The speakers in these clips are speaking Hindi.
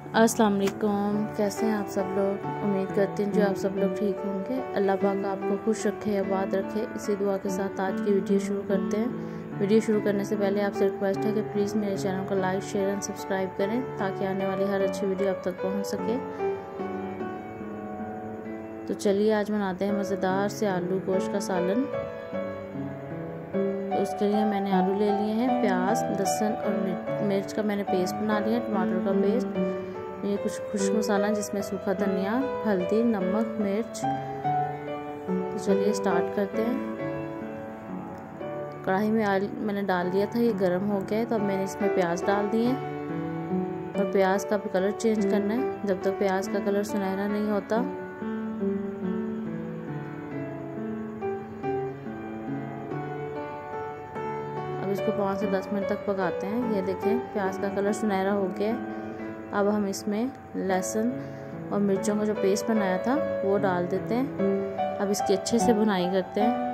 अस्सलाम वालेकुम। कैसे हैं आप सब लोग। उम्मीद करती हूँ जो आप सब लोग ठीक होंगे। अल्लाह पाक आपको खुश रखे, आबाद रखे। इसी दुआ के साथ आज की वीडियो शुरू करते हैं। वीडियो शुरू करने से पहले आपसे रिक्वेस्ट है कि प्लीज़ मेरे चैनल को लाइक, शेयर एंड सब्सक्राइब करें ताकि आने वाली हर अच्छी वीडियो आप तक पहुँच सके। तो चलिए आज बनाते हैं मज़ेदार से आलू गोश्त का सालन। तो उसके लिए मैंने आलू ले लिए हैं, प्याज, लहसुन और मिर्च का मैंने पेस्ट बना लिया, टमाटर का पेस्ट, ये कुछ खुश्क मसाला जिसमें सूखा धनिया, हल्दी, नमक, मिर्च। तो चलिए स्टार्ट करते हैं। कढ़ाई में ऑयल मैंने डाल दिया था, ये गर्म हो गया है। तो अब मैंने इसमें प्याज डाल दिए और प्याज का भी कलर चेंज करना है जब तक प्याज का कलर सुनहरा नहीं होता। अब इसको 5 से 10 मिनट तक पकाते हैं। ये देखें प्याज का कलर सुनहरा हो गया है। अब हम इसमें लहसुन और मिर्चों का जो पेस्ट बनाया था वो डाल देते हैं। अब इसकी अच्छे से भुनाई करते हैं।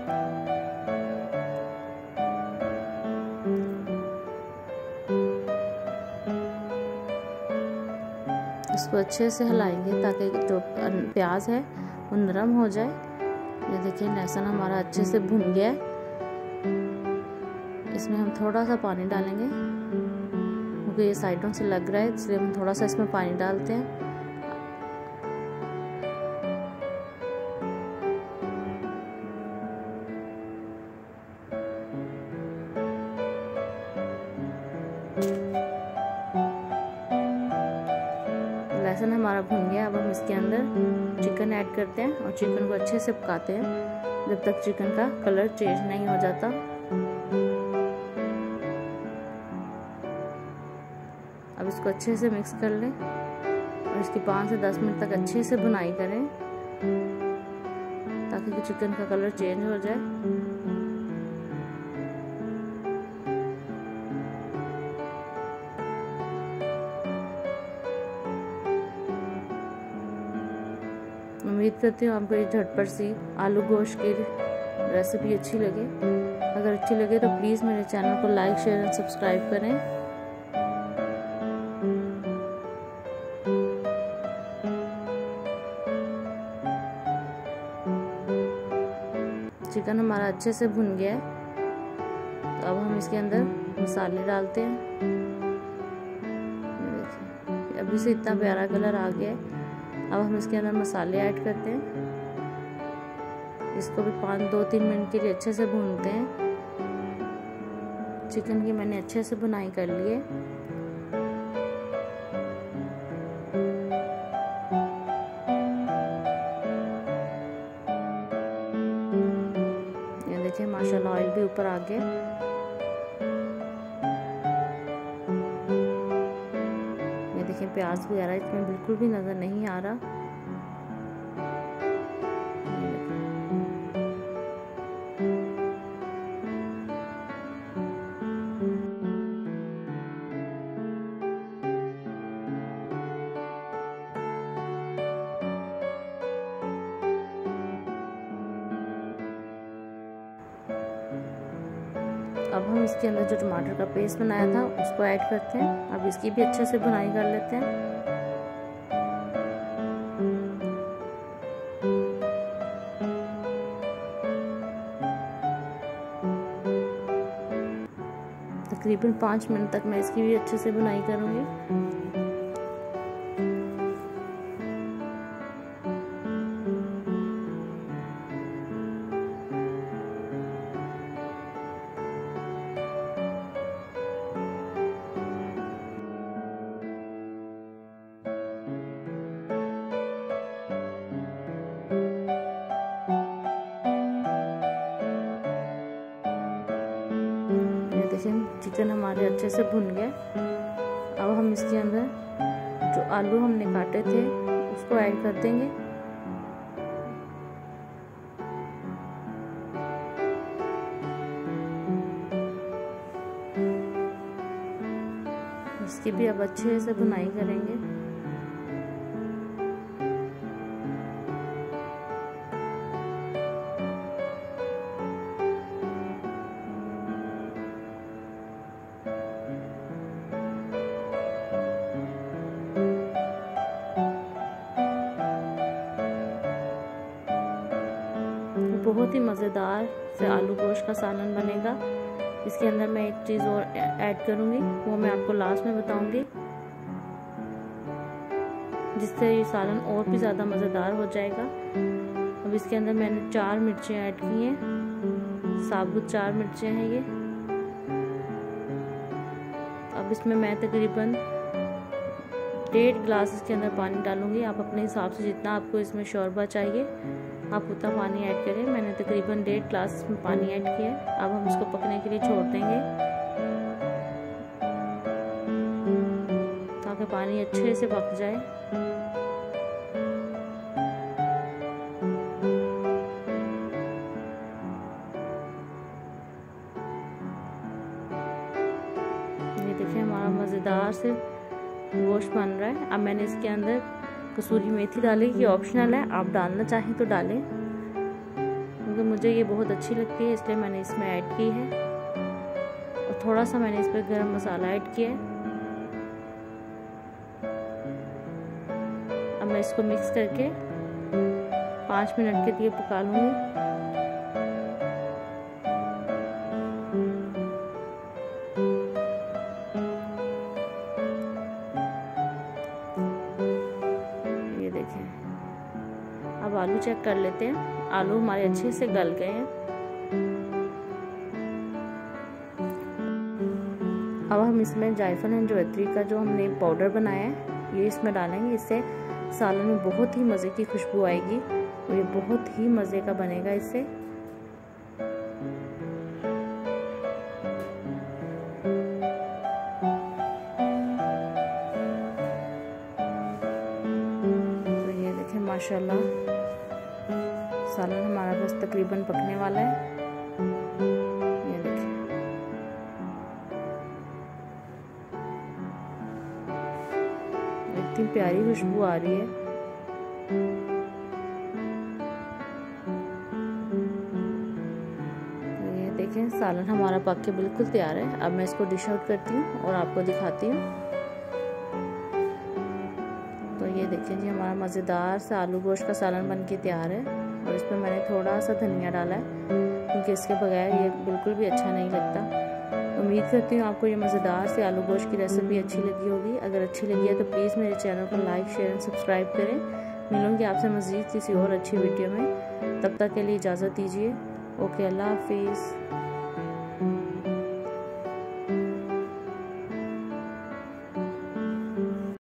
इसको अच्छे से हिलाएंगे ताकि जो प्याज है वो नरम हो जाए। ये देखिए लहसुन हमारा अच्छे से भुन गया है। इसमें हम थोड़ा सा पानी डालेंगे क्योंकि ये साइडों से लग रहा है, इसलिए हम थोड़ा सा इसमें पानी डालते हैं। लहसुन हमारा भुन गया। अब हम इसके अंदर चिकन ऐड करते हैं और चिकन को अच्छे से पकाते हैं जब तक चिकन का कलर चेंज नहीं हो जाता। अब इसको अच्छे से मिक्स कर लें और इसकी 5 से 10 मिनट तक अच्छे से भुनाई करें ताकि चिकन का कलर चेंज हो जाए। उम्मीद करती हूँ आपको ये झटपट सी आलू गोश्त की रेसिपी अच्छी लगे। अगर अच्छी लगे तो प्लीज़ मेरे चैनल को लाइक, शेयर एंड सब्सक्राइब करें। चिकन हमारा अच्छे से भुन गया है। तो अब हम इसके अंदर मसाले डालते हैं। देखिए अभी से इतना प्यारा कलर आ गया है। अब हम इसके अंदर मसाले ऐड करते हैं। इसको भी 2-3 मिनट के लिए अच्छे से भूनते हैं। चिकन की मैंने अच्छे से भुनाई कर ली है। ये देखिए माशाल्लाह ऑयल भी ऊपर आ गया। ये देखिए प्याज वगैरह इसमें बिल्कुल भी नजर नहीं आ रहा। अब हम इसके अंदर जो टमाटर का पेस्ट बनाया था उसको ऐड करते हैं। अब इसकी भी अच्छे से भुनाई कर लेते हैं। तकरीबन 5 मिनट तक मैं इसकी भी अच्छे से भुनाई करूंगी। देखिए चिकन हमारे अच्छे से भुन गए। अब हम इसके अंदर जो आलू हमने काटे थे उसको ऐड कर देंगे। इसकी भी अब अच्छे से भुनाई करेंगे। मज़ेदार से आलू गोश्त का सालन बनेगा। इसके अंदर मैं एक चीज़ और ऐड करूँगी, वो मैं आपको लास्ट में बताऊँगी, जिससे ये सालन और भी ज़्यादा मज़ेदार हो जाएगा। अब इसके अंदर मैंने 4 मिर्चें ऐड की हैं, साबुत 4 मिर्चें हैं ये। अब इसमें मैं तकरीबन 1.5 गिलास इसके अंदर पानी डालूंगी। आप अपने हिसाब से जितना आपको इसमें शोरबा चाहिए आप उतना पानी ऐड करें। मैंने तकरीबन 1.5 गिलास इसमें पानी ऐड किया है। अब हम इसको पकने के लिए छोड़ देंगे ताकि पानी अच्छे से पक जाए। ये देखिए हमारा मज़ेदार से गोश्त बन रहा है। अब मैंने इसके अंदर कसूरी मेथी डाली, ये ऑप्शनल है, आप डालना चाहें तो डालें, क्योंकि मुझे ये बहुत अच्छी लगती है इसलिए मैंने इसमें ऐड की है। और थोड़ा सा मैंने इस पर गरम मसाला ऐड किया है। अब मैं इसको मिक्स करके 5 मिनट के लिए पका लूँगी। अब आलू चेक कर लेते हैं। आलू हमारे अच्छे से गल गए हैं। अब हम इसमें जायफल एंड जावित्री का जो हमने पाउडर बनाया है ये इसमें डालेंगे। इससे सालन में बहुत ही मज़े की खुशबू आएगी और ये बहुत ही मज़े का बनेगा इससे। तो ये देखें माशाल्लाह सालन हमारा बस तकरीबन पकने वाला है। ये देखिए इतनी प्यारी खुशबू आ रही है। ये देखें सालन हमारा पक के बिल्कुल तैयार है। अब मैं इसको डिश आउट करती हूँ और आपको दिखाती हूँ। तो ये देखिए जी हमारा मज़ेदार सा आलू गोश्त का सालन बन के तैयार है। और इसमें मैंने थोड़ा सा धनिया डाला है क्योंकि इसके बगैर ये बिल्कुल भी अच्छा नहीं लगता। उम्मीद करती हूँ आपको ये मज़ेदार से आलू गोश्त की रेसिपी अच्छी लगी होगी। अगर अच्छी लगी है तो प्लीज़ मेरे चैनल को लाइक शेयर एंड सब्सक्राइब करें। मिलूँगी आपसे मज़ीद किसी और अच्छी वीडियो में। तब तक के लिए इजाज़त दीजिए। ओके, अल्लाह हाफिज़।